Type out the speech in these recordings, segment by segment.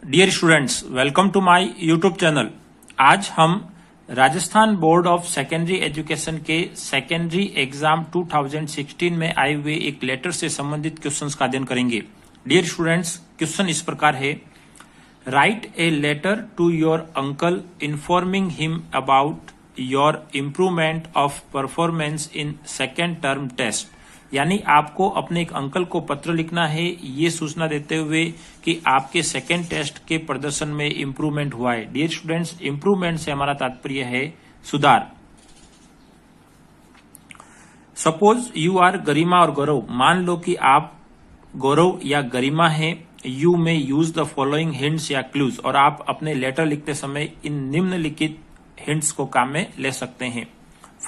Dear students, welcome to my YouTube channel. आज हम Rajasthan board of secondary education के secondary exam 2016 में आए हुए एक लेटर से संबंधित क्वेश्चंस का अध्ययन करेंगे। डियर स्टूडेंट्स, क्वेश्चन इस प्रकार है, write a letter to your uncle informing him about your improvement of performance in second term test. यानी आपको अपने एक अंकल को पत्र लिखना है ये सूचना देते हुए कि आपके सेकेंड टेस्ट के प्रदर्शन में इंप्रूवमेंट हुआ है। डियर स्टूडेंट्स, इंप्रूवमेंट से हमारा तात्पर्य है सुधार। सपोज यू आर गरिमा और गौरव। मान लो कि आप गौरव या गरिमा हैं। यू में यूज द फॉलोइंग हिंट्स या क्लूज, और आप अपने लेटर लिखते समय इन निम्नलिखित हिंट्स को काम में ले सकते हैं।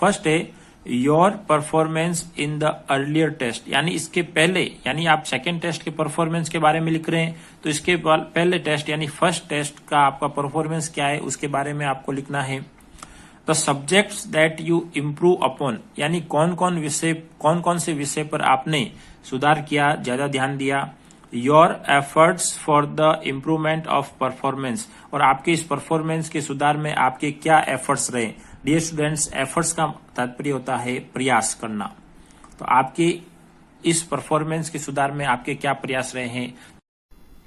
फर्स्ट है your performance in the earlier test, यानी इसके पहले, यानी आप सेकेंड टेस्ट के परफॉर्मेंस के बारे में लिख रहे हैं तो इसके पहले टेस्ट यानी फर्स्ट टेस्ट का आपका परफॉर्मेंस क्या है उसके बारे में आपको लिखना है। The subjects that you improve upon, यानी कौन कौन से विषय पर आपने सुधार किया, ज्यादा ध्यान दिया। Your efforts for the improvement of performance, और आपके इस परफॉर्मेंस के सुधार में आपके क्या एफर्ट्स रहे। डियर स्टूडेंट्स, एफर्ट्स का तात्पर्य होता है प्रयास करना। तो आपके इस परफॉर्मेंस के सुधार में आपके क्या प्रयास रहे हैं।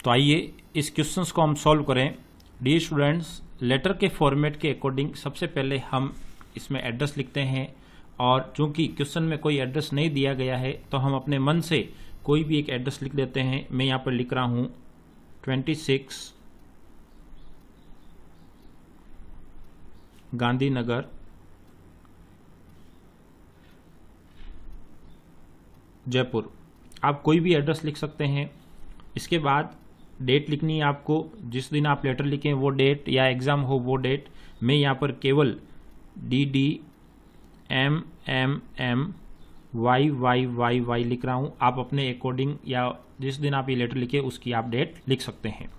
तो आइए इस क्वेश्चंस को हम सॉल्व करें। डियर स्टूडेंट्स, लेटर के फॉर्मेट के अकॉर्डिंग सबसे पहले हम इसमें एड्रेस लिखते हैं, और चूंकि क्वेश्चन में कोई एड्रेस नहीं दिया गया है तो हम अपने मन से कोई भी एक एड्रेस लिख देते हैं। मैं यहाँ पर लिख रहा हूँ 26 गांधीनगर, जयपुर। आप कोई भी एड्रेस लिख सकते हैं। इसके बाद डेट लिखनी है आपको, जिस दिन आप लेटर लिखें वो डेट, या एग्जाम हो वो डेट। मैं यहाँ पर केवल DDMMMYYYY लिख रहा हूँ। आप अपने अकॉर्डिंग या जिस दिन आप ये लेटर लिखे उसकी आप डेट लिख सकते हैं।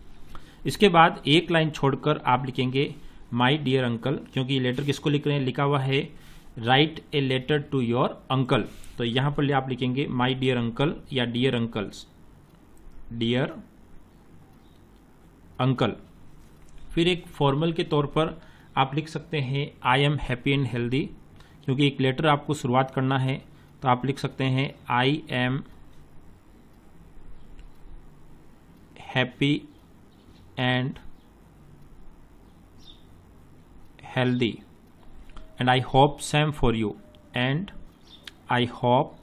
इसके बाद एक लाइन छोड़कर आप लिखेंगे माई डियर अंकल, क्योंकि लेटर किसको लिख रहे हैं, लिखा हुआ है write a letter to your uncle. तो यहां पर आप लिखेंगे माई डियर अंकल या डियर अंकल्स, डियर अंकल। फिर एक फॉर्मल के तौर पर आप लिख सकते हैं आई एम हैप्पी एंड हेल्दी, क्योंकि एक लेटर आपको शुरुआत करना है तो आप लिख सकते हैं आई am happy and healthy and I hope same for you, and I hope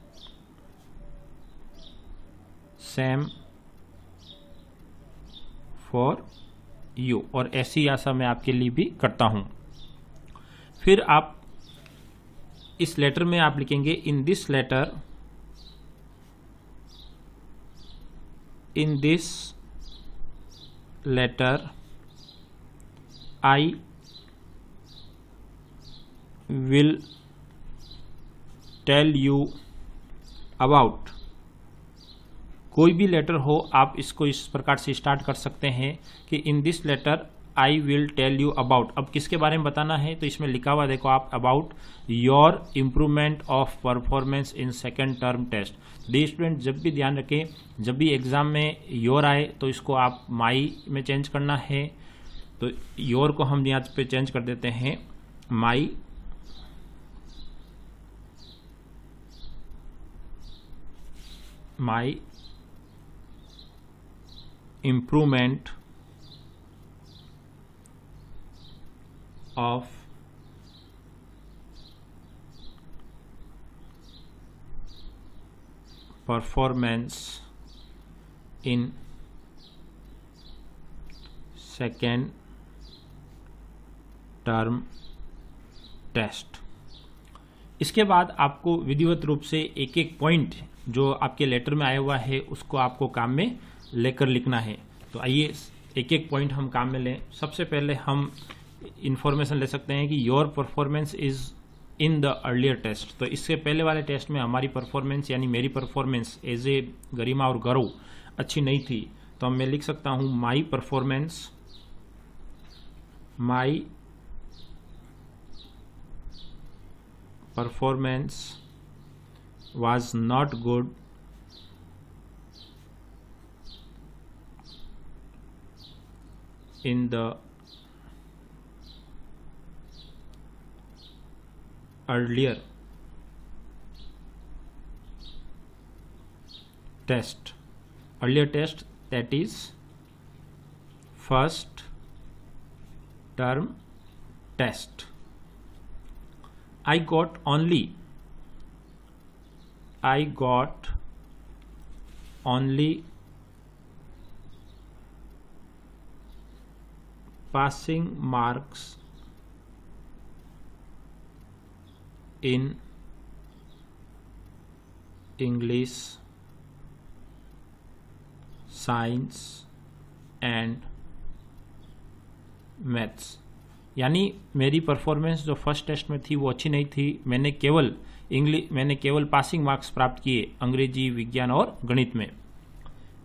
same for you, और ऐसी आशा मैं आपके लिए भी करता हूं। फिर आप इस लेटर में आप लिखेंगे in this letter I will tell you about। कोई भी लेटर हो आप इसको इस प्रकार से स्टार्ट कर सकते हैं कि in this letter I will tell you about. अब किसके बारे में बताना है तो इसमें लिखा हुआ देखो आप, about your improvement of performance in second term test. Dear student, जब भी ध्यान रखें, जब भी एग्जाम में योर आए तो इसको आप माई में चेंज करना है। तो योर को हम यहाँ पे चेंज कर देते हैं माई improvement of performance in second term test। इसके बाद आपको विधिवत रूप से एक एक पॉइंट जो आपके लेटर में आया हुआ है उसको आपको काम में लेकर लिखना है। तो आइए एक एक पॉइंट हम काम में लें। सबसे पहले हम इंफॉर्मेशन ले सकते हैं कि your performance is in the earlier test. तो इससे पहले वाले टेस्ट में हमारी परफॉर्मेंस यानी मेरी परफॉर्मेंस एज ए गरिमा और गौरव अच्छी नहीं थी, तो मैं लिख सकता हूं my performance was not good in the earlier test, that is first term test. I got only passing marks in English, science and maths. यानी मेरी परफॉर्मेंस जो फर्स्ट टेस्ट में थी वो अच्छी नहीं थी। मैंने केवल पासिंग मार्क्स प्राप्त किए अंग्रेजी, विज्ञान और गणित में।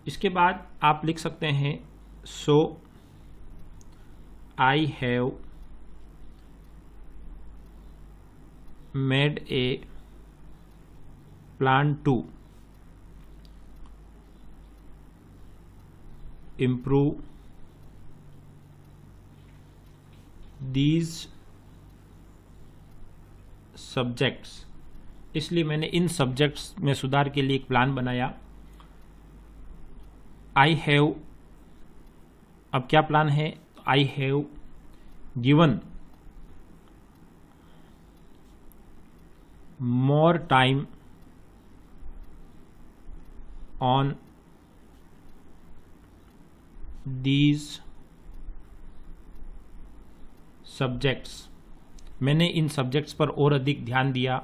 इसके बाद आप लिख सकते हैं so I have made a plan to improve these subjects। इसलिए मैंने इन सब्जेक्ट्स में सुधार के लिए एक प्लान बनाया। आई हैव, अब क्या प्लान है? I have given more time on these subjects। मैंने इन सब्जेक्ट्स पर और अधिक ध्यान दिया।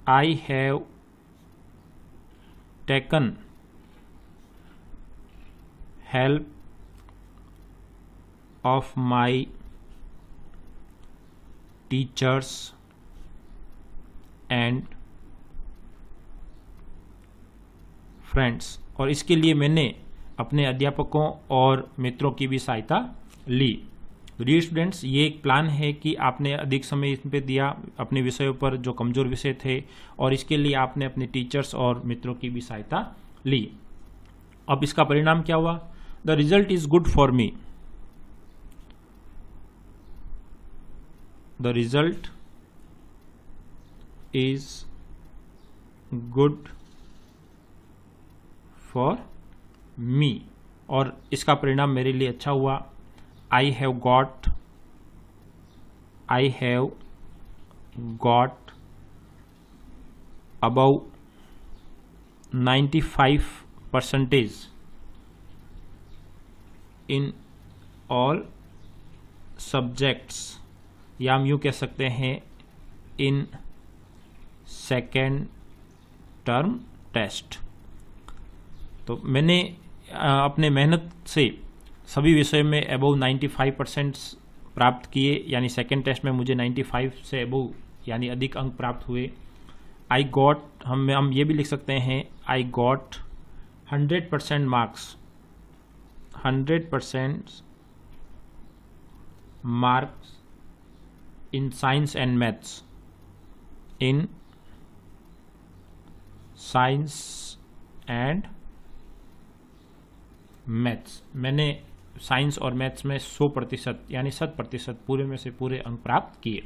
I have taken help of my teachers and friends. और इसके लिए मैंने अपने अध्यापकों और मित्रों की भी सहायता ली। तो डियर स्टूडेंट्स, ये एक प्लान है कि आपने अधिक समय इस पे दिया अपने विषयों पर जो कमजोर विषय थे, और इसके लिए आपने अपने टीचर्स और मित्रों की भी सहायता ली। अब इसका परिणाम क्या हुआ? The result is good for me. The result is good for me, और इसका परिणाम मेरे लिए अच्छा हुआ। आई have got above 95% in all subjects, या हम यूँ कह सकते हैं इन सेकेंड टर्म टेस्ट। तो मैंने अपने मेहनत से सभी विषय में अबव 95% प्राप्त किए, यानी सेकेंड टेस्ट में मुझे 95 से अबव यानी अधिक अंक प्राप्त हुए। आई गॉट, हम ये भी लिख सकते हैं I got 100% marks, 100% marks in science and maths, in science and maths. मैंने साइंस और मैथ्स में 100% यानी 100% पूरे में से पूरे अंक प्राप्त किए।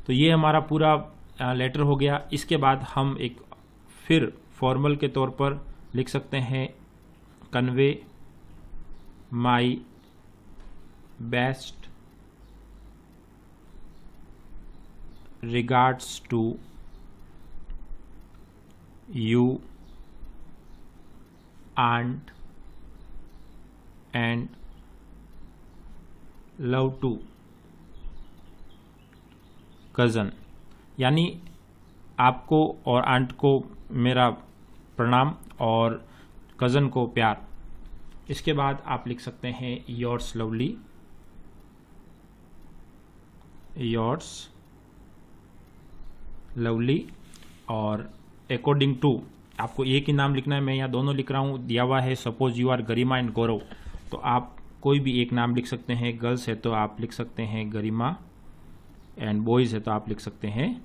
तो ये हमारा पूरा लेटर हो गया। इसके बाद हम एक फिर फॉर्मल के तौर पर लिख सकते हैं convey my best regards to you aunt and love to cousin. यानी आपको और आंट को मेरा प्रणाम और कज़न को प्यार। इसके बाद आप लिख सकते हैं योर्स लवली, योर्स लवली, और अकॉर्डिंग टू आपको एक ही नाम लिखना है। मैं यहाँ दोनों लिख रहा हूँ, दिया हुआ है suppose you are Garima and Gaurav, तो आप कोई भी एक नाम लिख सकते हैं। गर्ल्स है तो आप लिख सकते हैं गरिमा, एंड बॉयज़ है तो आप लिख सकते हैं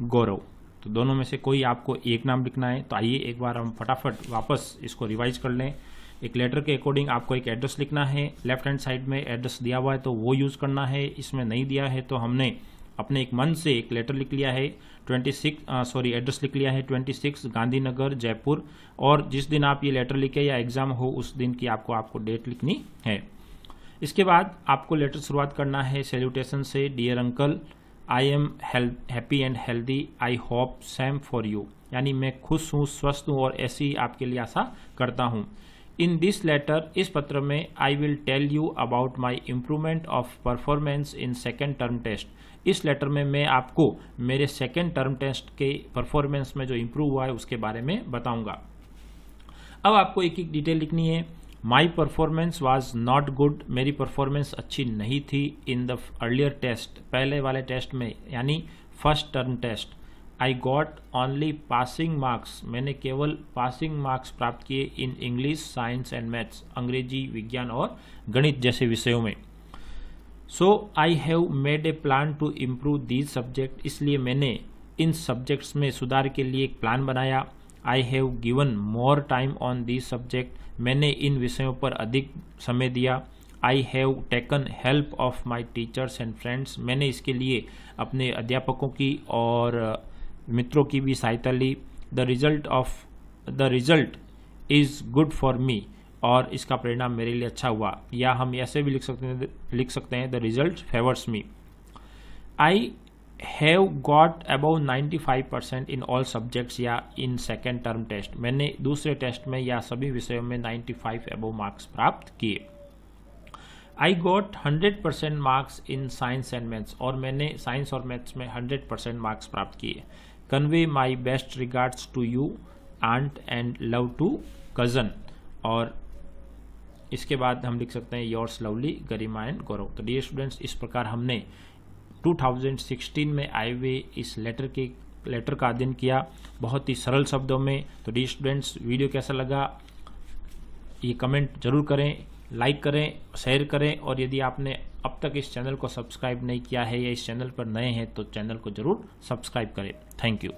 गौरव। तो दोनों में से कोई आपको एक नाम लिखना है। तो आइए एक बार हम फटाफट वापस इसको रिवाइज कर लें। एक लेटर के अकॉर्डिंग आपको एक एड्रेस लिखना है। लेफ्ट हैंड साइड में एड्रेस दिया हुआ है तो वो यूज़ करना है, इसमें नहीं दिया है तो हमने अपने एक मन से एक लेटर लिख लिया है, एड्रेस लिख लिया है 26 गांधीनगर जयपुर, और जिस दिन आप ये लेटर लिखे या एग्जाम हो उस दिन की आपको डेट लिखनी है। इसके बाद आपको लेटर शुरुआत करना है सैल्यूटेशन से। Dear uncle, I am happy and healthy, I hope same for you, यानी मैं खुश हूँ, स्वस्थ हूँ और ऐसी ही आपके लिए आशा करता हूँ। इन दिस लेटर, इस पत्र में, I will tell you about my improvement of performance in second term test. इस लेटर में मैं आपको मेरे सेकेंड टर्म टेस्ट के परफॉर्मेंस में जो इम्प्रूव हुआ है उसके बारे में बताऊंगा। अब आपको एक एक डिटेल लिखनी है। My performance was not good, मेरी परफॉर्मेंस अच्छी नहीं थी। इन द अर्लियर टेस्ट, पहले वाले टेस्ट में यानी first term test. I got only passing marks, मैंने केवल पासिंग मार्क्स प्राप्त किए in English, science and maths, अंग्रेजी, विज्ञान और गणित जैसे विषयों में। So I have made a plan to improve these subject, इसलिए मैंने इन सब्जेक्ट्स में सुधार के लिए एक प्लान बनाया। I have given more time on these subject, मैंने इन विषयों पर अधिक समय दिया। I have taken help of my teachers and friends, मैंने इसके लिए अपने अध्यापकों की और मित्रों की भी सहायता ली। The result is good for me, और इसका परिणाम मेरे लिए अच्छा हुआ। या हम ऐसे भी लिख सकते हैं the result favours me. I have got about 95% in all subjects या इन सेकेंड टर्म टेस्ट, मैंने दूसरे टेस्ट में या सभी विषयों में 95 अबाउ मार्क्स प्राप्त किए। I got 100% marks in science and maths, और मैंने साइंस और मैथ्स में 100% मार्क्स प्राप्त किए। Convey my best regards to you aunt and love to cousin, और इसके बाद हम लिख सकते हैं yours lovely Garima and Gaurav. तो डियर स्टूडेंट्स, इस प्रकार हमने 2016 में आए हुए इस लेटर का अध्ययन किया बहुत ही सरल शब्दों में। तो डियर स्टूडेंट्स, वीडियो कैसा लगा ये कमेंट जरूर करें, लाइक करें, शेयर करें, और यदि आपने अब तक इस चैनल को सब्सक्राइब नहीं किया है या इस चैनल पर नए हैं तो चैनल को जरूर सब्सक्राइब करें। Thank you.